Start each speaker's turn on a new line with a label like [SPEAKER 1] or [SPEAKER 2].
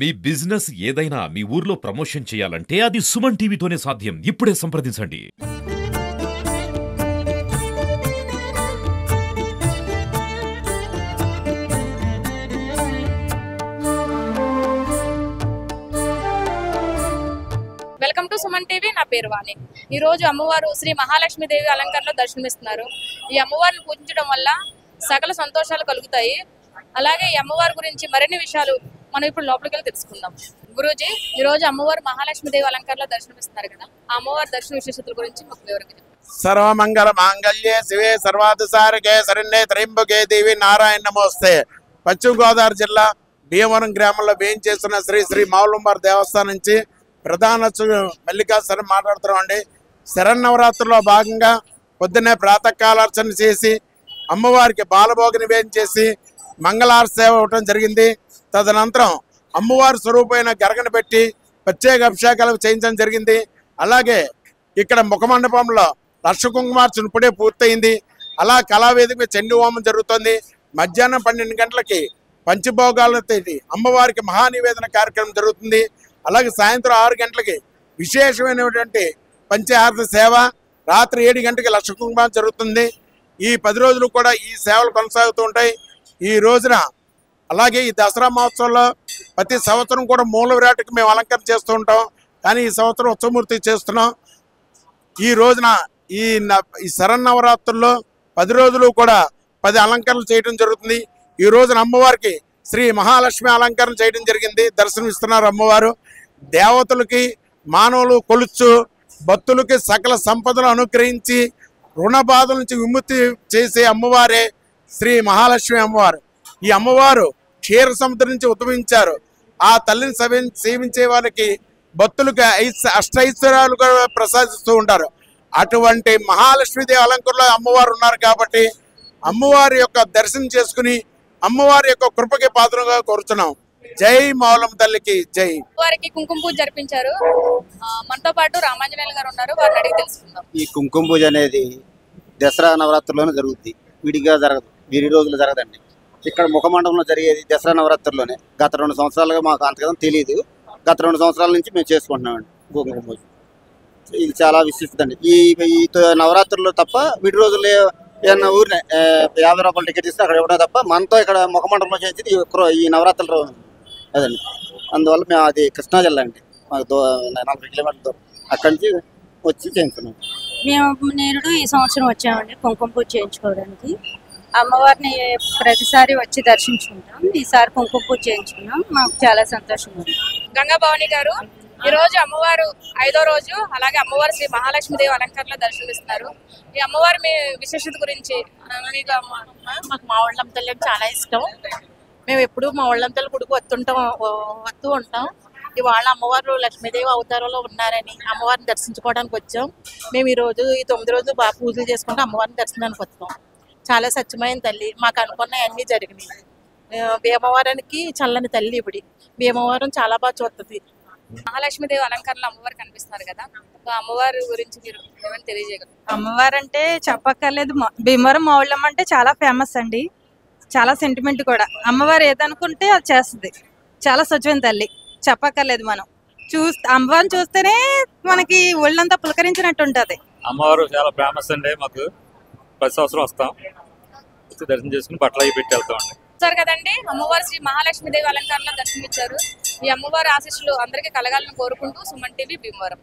[SPEAKER 1] మీ business ఏదైనా మీ ఊర్లో promotion చేయాలంటే అది సుమన్ టీవీతోనే సాధ్యం. ఇప్పుడే సంప్రదించండి.
[SPEAKER 2] Welcome to Suman TV. నా పేరు వాణి. ఈ రోజు అమ్మవారు శ్రీ మహాలక్ష్మీదేవి అలంకరణలో దర్శనమిస్తున్నారు. ఈ అమ్మవారిని పూజించడం వల్ల సకల సంతోషాలు కలుగుతాయి. అలాగే ఈ అమ్మవారి గురించి మరిన్ని విషయాలు మనం ఇప్పుడు లోపలికి వెళ్ళి తెలుసుకుందాం. గురూజీ, ఈ రోజు అమ్మవారు మహాలక్ష్మీదేవి అలంకరణలో దర్శనమిస్తున్నారు కదా, ఆ అమ్మవారి దర్శన విశేషతల గురించి మాకు వివరంగా చెప్పండి.
[SPEAKER 3] సర్వమంగళ మాంగళ్యే శివే సర్వాధిసారకే శరణ్యే త్రయంబకే దేవి నారాయణ నమోస్తే. పశ్చిమ గోదావరి జిల్లా భీమవరం గ్రామంలో వేయించేస్తున్న శ్రీ శ్రీ మౌలంబార్ దేవస్థానం నుంచి ప్రధాన మల్లికా శరణ్ మాట్లాడుతున్నామండి. శరన్నవరాత్రుల్లో భాగంగా పొద్దున్నే ప్రాతకాలార్చన చేసి అమ్మవారికి బాలభోగ నివేదన చేసి మంగళారతి సేవ ఇవ్వటం జరిగింది. తదనంతరం అమ్మవారి స్వరూపమైన గరగను పెట్టి ప్రత్యేక అభిషేకాలు చేయించడం జరిగింది. అలాగే ఇక్కడ ముఖమండపంలో లక్ష కుంకుమార్చన ఇప్పుడే పూర్తయింది. అలా కళావేదిక చండీ హోమం జరుగుతుంది. మధ్యాహ్నం 12 గంటలకి పంచభోగాలతో అమ్మవారికి మహానివేదన కార్యక్రమం జరుగుతుంది. అలాగే సాయంత్రం 6 గంటలకి విశేషమైనటువంటి పంచహారతి సేవ, రాత్రి 7 గంటలకి లక్ష కుంకుమ జరుగుతుంది. ఈ 10 రోజులు కూడా ఈ సేవలు కొనసాగుతూ ఉంటాయి. ఈ రోజున అలాగే ఈ దసరా మహోత్సవంలో ప్రతి సంవత్సరం కూడా మూల విరాట్కి మేము అలంకరణ చేస్తూ ఉంటాం. కానీ ఈ సంవత్సరం ఉత్సవమూర్తి చేస్తున్నాం. ఈ రోజున ఈ శరన్నవరాత్రుల్లో 10 రోజులు కూడా 10 అలంకరణలు చేయడం జరుగుతుంది. ఈ రోజున అమ్మవారికి శ్రీ మహాలక్ష్మి అలంకరణ చేయడం జరిగింది. దర్శనం ఇస్తున్నారు అమ్మవారు. దేవతలకి మానవులు కొలుచు భక్తులకి సకల సంపదలు అనుగ్రహించి రుణ బాధల నుంచి విముక్తి చేసే అమ్మవారే శ్రీ మహాలక్ష్మి అమ్మవారు. ఈ అమ్మవారు క్షీర సముద్రం నుంచి ఉద్భవించారు. ఆ తల్లిని సేవించే వాళ్ళకి భక్తులకి అష్టైశ్వర్యాలు కూడా ప్రసాదిస్తూ ఉంటారు. అటువంటి మహాలక్ష్మీదేవి అలంకరణలో అమ్మవారు ఉన్నారు కాబట్టి అమ్మవారి యొక్క దర్శనం చేసుకుని అమ్మవారి యొక్క కృపకి పాత్రగా కోరుతున్నాం. జై మౌలం తల్లికి జై.
[SPEAKER 2] వారికి కుంకుమ పూజ జరిపించారు. మనతో పాటు రామాంజనేయులు గారు ఉన్నారు, వారిని అడిగి తెలుసుకుందాం.
[SPEAKER 4] ఈ కుంకుమ పూజ అనేది దసరా నవరాత్రుల్లోనే జరుగుద్ది, విడిగా జరగదు, వీరి రోజులు జరగదండి. ఇక్కడ ముఖమండపంలో జరిగేది దసరా నవరాత్రుల్లోనే. గత 2 సంవత్సరాలుగా మాకు అంతకన్నా తెలియదు. గత 2 సంవత్సరాల నుంచి మేము చేసుకుంటున్నామండి కుంకుమ పూజ. ఇది చాలా విశిష్టత అండి. ఈ నవరాత్రుల్లో తప్ప విడి రోజుల్లో ఏదన్నా ఊరినే 50 రూపాయలు టికెట్ ఇస్తే అక్కడ ఇవ్వడం తప్ప మనతో ఇక్కడ ముఖమండపంలో చేయించింది ఈ నవరాత్రులు అదండి. అందువల్ల మేము అది కృష్ణా జిల్లా అండి, మాకు 40 కిలోమీటర్ల దూరం. అక్కడి నుంచి వచ్చి చేయించున్నాం.
[SPEAKER 5] మేము నేరుడు ఈ సంవత్సరం వచ్చామండి కుంకుమ పూజ చేయించుకోవడానికి. అమ్మవారిని ప్రతిసారి వచ్చి దర్శించుకుంటాం. ఈసారి కుంకుమ పూజ చేయించుకున్నాం, మాకు చాలా సంతోషంగా ఉంది.
[SPEAKER 2] గంగా భవాని గారు, ఈ రోజు అమ్మవారు 5వ రోజు, అలాగే అమ్మవారు శ్రీ మహాలక్ష్మీదేవి అలంకరణలో దర్శనమిస్తున్నారు. ఈ అమ్మవారి మీ విశేషత గురించి
[SPEAKER 6] మాకు మా ఒళ్ళం తల్లి చాలా ఇష్టం. మేము ఎప్పుడు మా ఒళ్ళం తల్లి గుడికి వస్తూ ఉంటాం. ఇవాళ అమ్మవారు లక్ష్మీదేవి అవతారంలో ఉన్నారని అమ్మవారిని దర్శించుకోవడానికి వచ్చాం. మేము ఈరోజు ఈ 9 రోజులు బాగా పూజలు చేసుకుంటూ అమ్మవారిని దర్శనానికి వస్తాం. చాలా స్వచ్ఛమైన తల్లి, మాకు అనుకున్నవి అన్నీ జరిగినాయి. భీమవరానికి చల్లని తల్లి ఇవిడి. భీమవరం చాలా బాగా చూస్తుంది.
[SPEAKER 2] మహాలక్ష్మీదేవి అలంకరణలో అమ్మవారు కనిపిస్తున్నారు కదా, అమ్మవారి గురించి మీరు ఏమైనా తెలియజేయగలరు?
[SPEAKER 5] అమ్మవారు అంటే చెప్పక్కర్లేదు. భీమవరం మౌళ్ళం అంటే చాలా ఫేమస్ అండి, చాలా సెంటిమెంట్ కూడా. అమ్మవారు ఏదనుకుంటే అది చేస్తుంది. చాలా స్వచ్ఛమైన తల్లి, చెప్పక్కర్లేదు. మనం అమ్మవారిని చూస్తేనే మనకి ఒళ్ళంతా పులకరించినట్టు ఉంటుంది.
[SPEAKER 7] అమ్మవారు చాలా ఫేమస్ అండి. మాకు ప్రతి సంవత్సరం వస్తాం, దర్శనం చేసుకుని బట్టలు అవి పెట్టి వెళ్తాం అండి.
[SPEAKER 2] సార్ కదండి, అమ్మవారు శ్రీ మహాలక్ష్మీదేవి అలంకరణలో దర్శనమిచ్చారు. ఈ అమ్మవారి ఆశీస్సులు అందరికీ కలగాలని కోరుకుంటూ సుమన్ టీవీ భీమవరం.